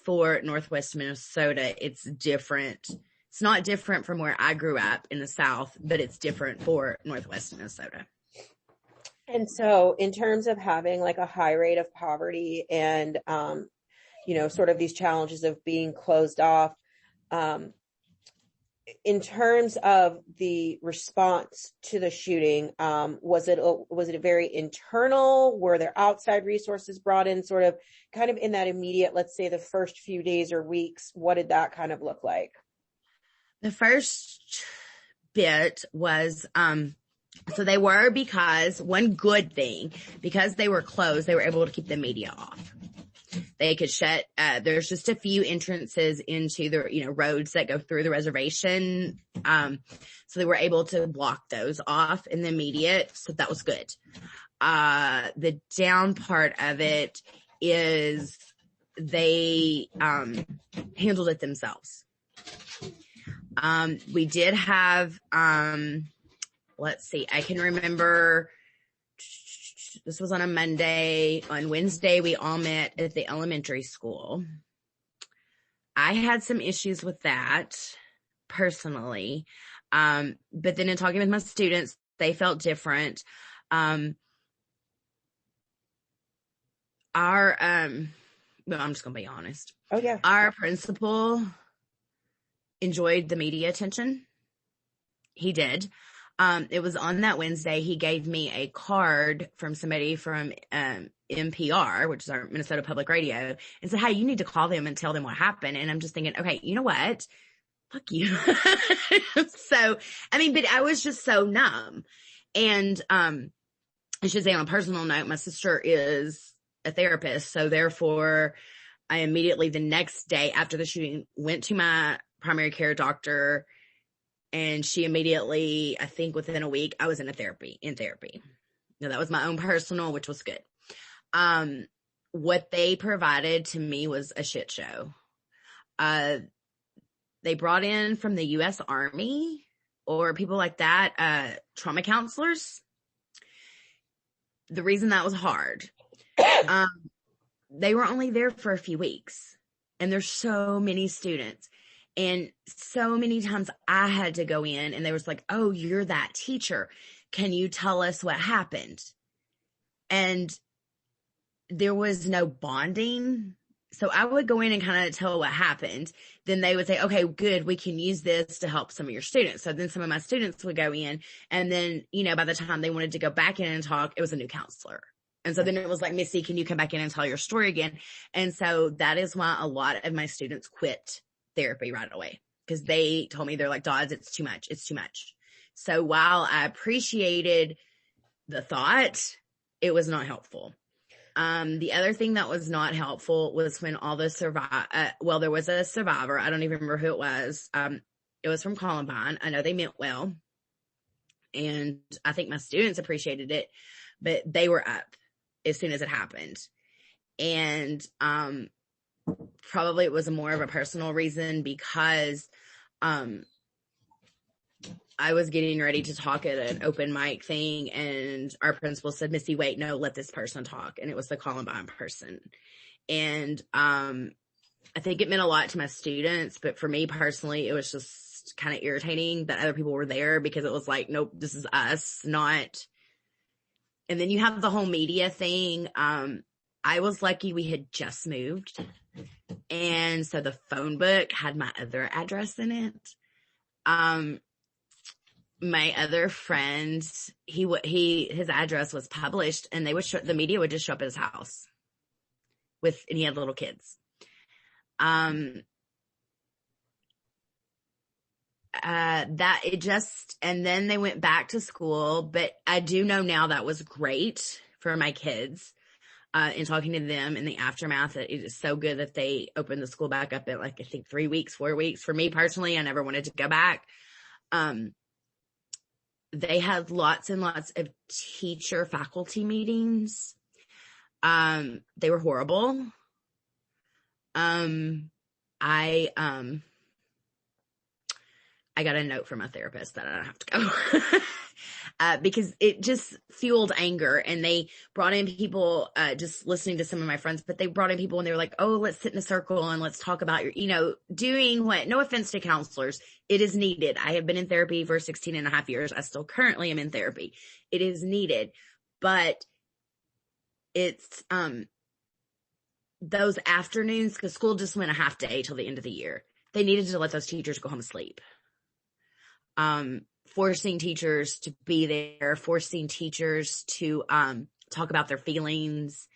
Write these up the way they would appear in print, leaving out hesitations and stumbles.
for Northwest Minnesota, it's different. It's not different from where I grew up in the South, but it's different for Northwest Minnesota. And so in terms of having like a high rate of poverty and, sort of these challenges of being closed off, in terms of the response to the shooting, was it very internal? Were there outside resources brought in sort of kind of in that immediate, let's say the first few days or weeks? What did that kind of look like? The first bit was, so they were, because one good thing, because they were closed, they were able to keep the media off. They could shut, there's just a few entrances into the, roads that go through the reservation. So they were able to block those off in the immediate. So that was good. The down part of it is they, handled it themselves. We did have, let's see, I can remember this was on a Monday. On Wednesday, we all met at the elementary school. I had some issues with that personally. But then in talking with my students, they felt different. I'm just going to be honest. Oh, yeah. Our principal enjoyed the media attention. He did. It was on that Wednesday. He gave me a card from somebody from NPR, which is our Minnesota Public Radio, and said, "Hey, you need to call them and tell them what happened." And I'm just thinking, okay, you know what? Fuck you. So, but I was just so numb. And I should say on a personal note, my sister is a therapist. So therefore, I immediately the next day after the shooting went to my primary care doctor. And she immediately, I think within a week, I was in therapy. Now, that was my own personal, which was good. What they provided to me was a shit show. They brought in from the U.S. Army or people like that, trauma counselors. The reason that was hard, they were only there for a few weeks. And there's so many students. And so many times I had to go in and they was like, "Oh, you're that teacher. Can you tell us what happened?" And there was no bonding. So I would go in and kind of tell what happened. Then they would say, "Okay, good. We can use this to help some of your students." So then some of my students would go in and then, by the time they wanted to go back in and talk, it was a new counselor. And so then it was like, "Missy, can you come back in and tell your story again?" And so that is why a lot of my students quit therapy right away, because they told me, they're like, "Dawes, it's too much. It's too much." So while I appreciated the thought, it was not helpful. The other thing that was not helpful was when all the there was a survivor. I don't even remember who it was. It was from Columbine. I know they meant well. And I think my students appreciated it, but they were up as soon as it happened. And, probably it was more of a personal reason because I was getting ready to talk at an open mic thing, and our principal said, "Missy, wait, no, let this person talk." And it was the Columbine person. And I think it meant a lot to my students, but for me personally, it was just kind of irritating that other people were there, because it was like, nope, this is us, not. And then you have the whole media thing. I was lucky we had just moved. And so the phone book had my other address in it. My other friend, his address was published, and the media would just show up at his house and he had little kids. And then they went back to school, but I do know now that was great for my kids. In talking to them in the aftermath, that it is so good that they opened the school back up in I think 3 weeks, 4 weeks. For me personally, I never wanted to go back. They had lots and lots of teacher faculty meetings. They were horrible. I got a note from a therapist that I don't have to go. because it just fueled anger. And they brought in people, just listening to some of my friends, but they brought in people and they were like, oh, let's sit in a circle and let's talk about doing what, no offense to counselors, it is needed. I have been in therapy for 16 and a half years. I still currently am in therapy. It is needed, but it's, those afternoons, because school just went a half day till the end of the year. They needed to let those teachers go home and sleep. Forcing teachers to be there, forcing teachers to talk about their feelings.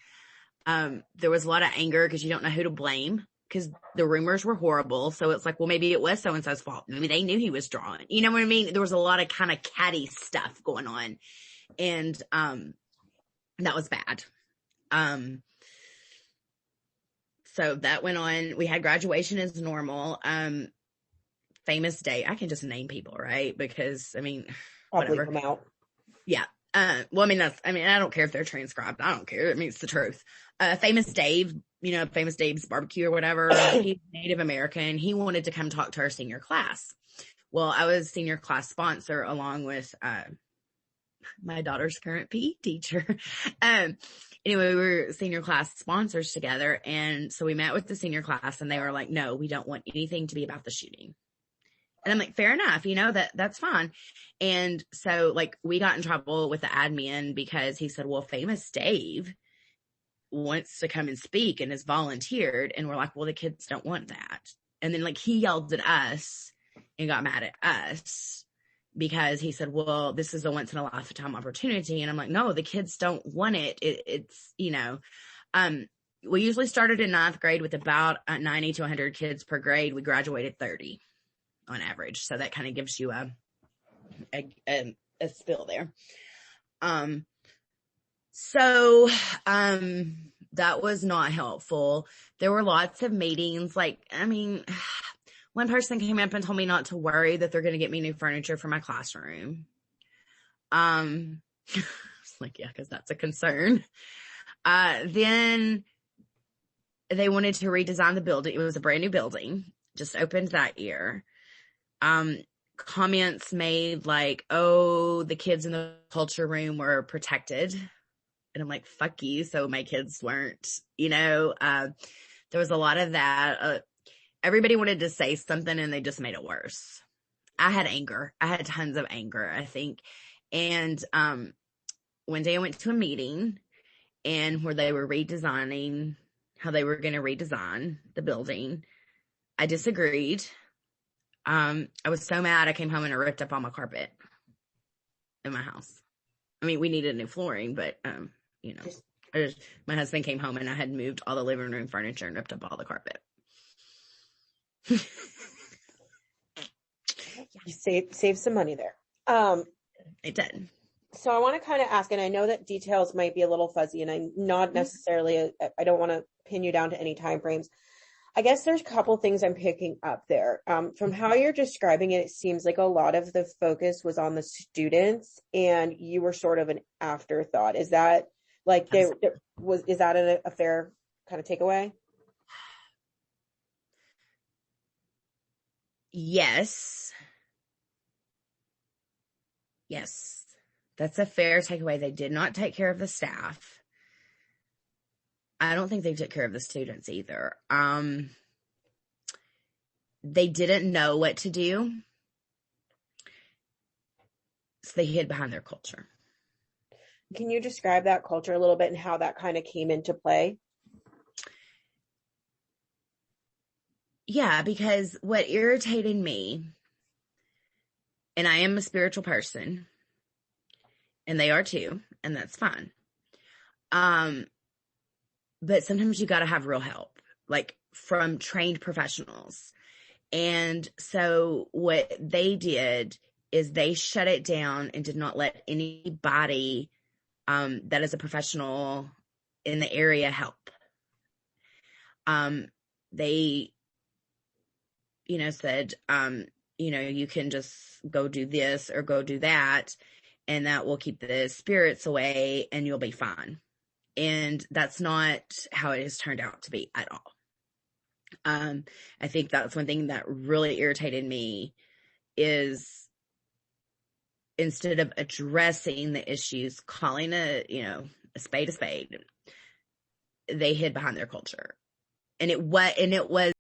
There was a lot of anger because you don't know who to blame because the rumors were horrible. So it's like, well, maybe it was so-and-so's fault. Maybe they knew he was drawing. You know what I mean? There was a lot of kind of catty stuff going on. And that was bad. So that went on. We had graduation as normal. Famous day. I can just name people, right? Because whatever. Come out. Yeah. I don't care if they're transcribed. I don't care. It's the truth. Famous Dave, Famous Dave's barbecue or whatever. He's Native American. He wanted to come talk to our senior class. Well, I was senior class sponsor along with, my daughter's current PE teacher. Anyway, we were senior class sponsors together. And so we met with the senior class and they were like, no, we don't want anything to be about the shooting. And I'm like, fair enough, that's fine. And so we got in trouble with the admin because he said, well, Famous Dave wants to come and speak and has volunteered. And we're like, well, the kids don't want that. And then he yelled at us and got mad at us because he said, well, this is a once in a lifetime opportunity. And I'm like, no, the kids don't want it. It's we usually started in 9th grade with about 90 to 100 kids per grade. We graduated 30 on average. So that kind of gives you a spill there. That was not helpful. There were lots of meetings. One person came up and told me not to worry that they're going to get me new furniture for my classroom. It's like, yeah, because that's a concern. Then they wanted to redesign the building. It was a brand new building, just opened that year. Comments made oh, the kids in the culture room were protected. And I'm like, fuck you. So my kids weren't, there was a lot of that. Everybody wanted to say something and they just made it worse. I had anger. I had tons of anger, I think. And, one day I went to a meeting and where they were redesigning how they were going to redesign the building. I disagreed. I was so mad. I came home and I ripped up all my carpet in my house. We needed new flooring, but, my husband came home and I had moved all the living room furniture and ripped up all the carpet. You save some money there. It did. So I want to kind of ask, and I know that details might be a little fuzzy, and I'm not necessarily, I don't want to pin you down to any time frames. I guess there's a couple things I'm picking up there. From how you're describing it, it seems like a lot of the focus was on the students and you were sort of an afterthought. Is that is that a fair kind of takeaway? Yes. That's a fair takeaway. They did not take care of the staff. I don't think they took care of the students either. They didn't know what to do. So they hid behind their culture. Can you describe that culture a little bit and how that kind of came into play? Yeah, because what irritated me, and I am a spiritual person, and they are too, and that's fine. But sometimes you got to have real help, from trained professionals. And so what they did is they shut it down and did not let anybody that is a professional in the area help. They, said, you can just go do this or go do that, and that will keep the spirits away and you'll be fine. And that's not how it has turned out to be at all. I think that's one thing that really irritated me is instead of addressing the issues, calling a spade, they hid behind their culture. And it was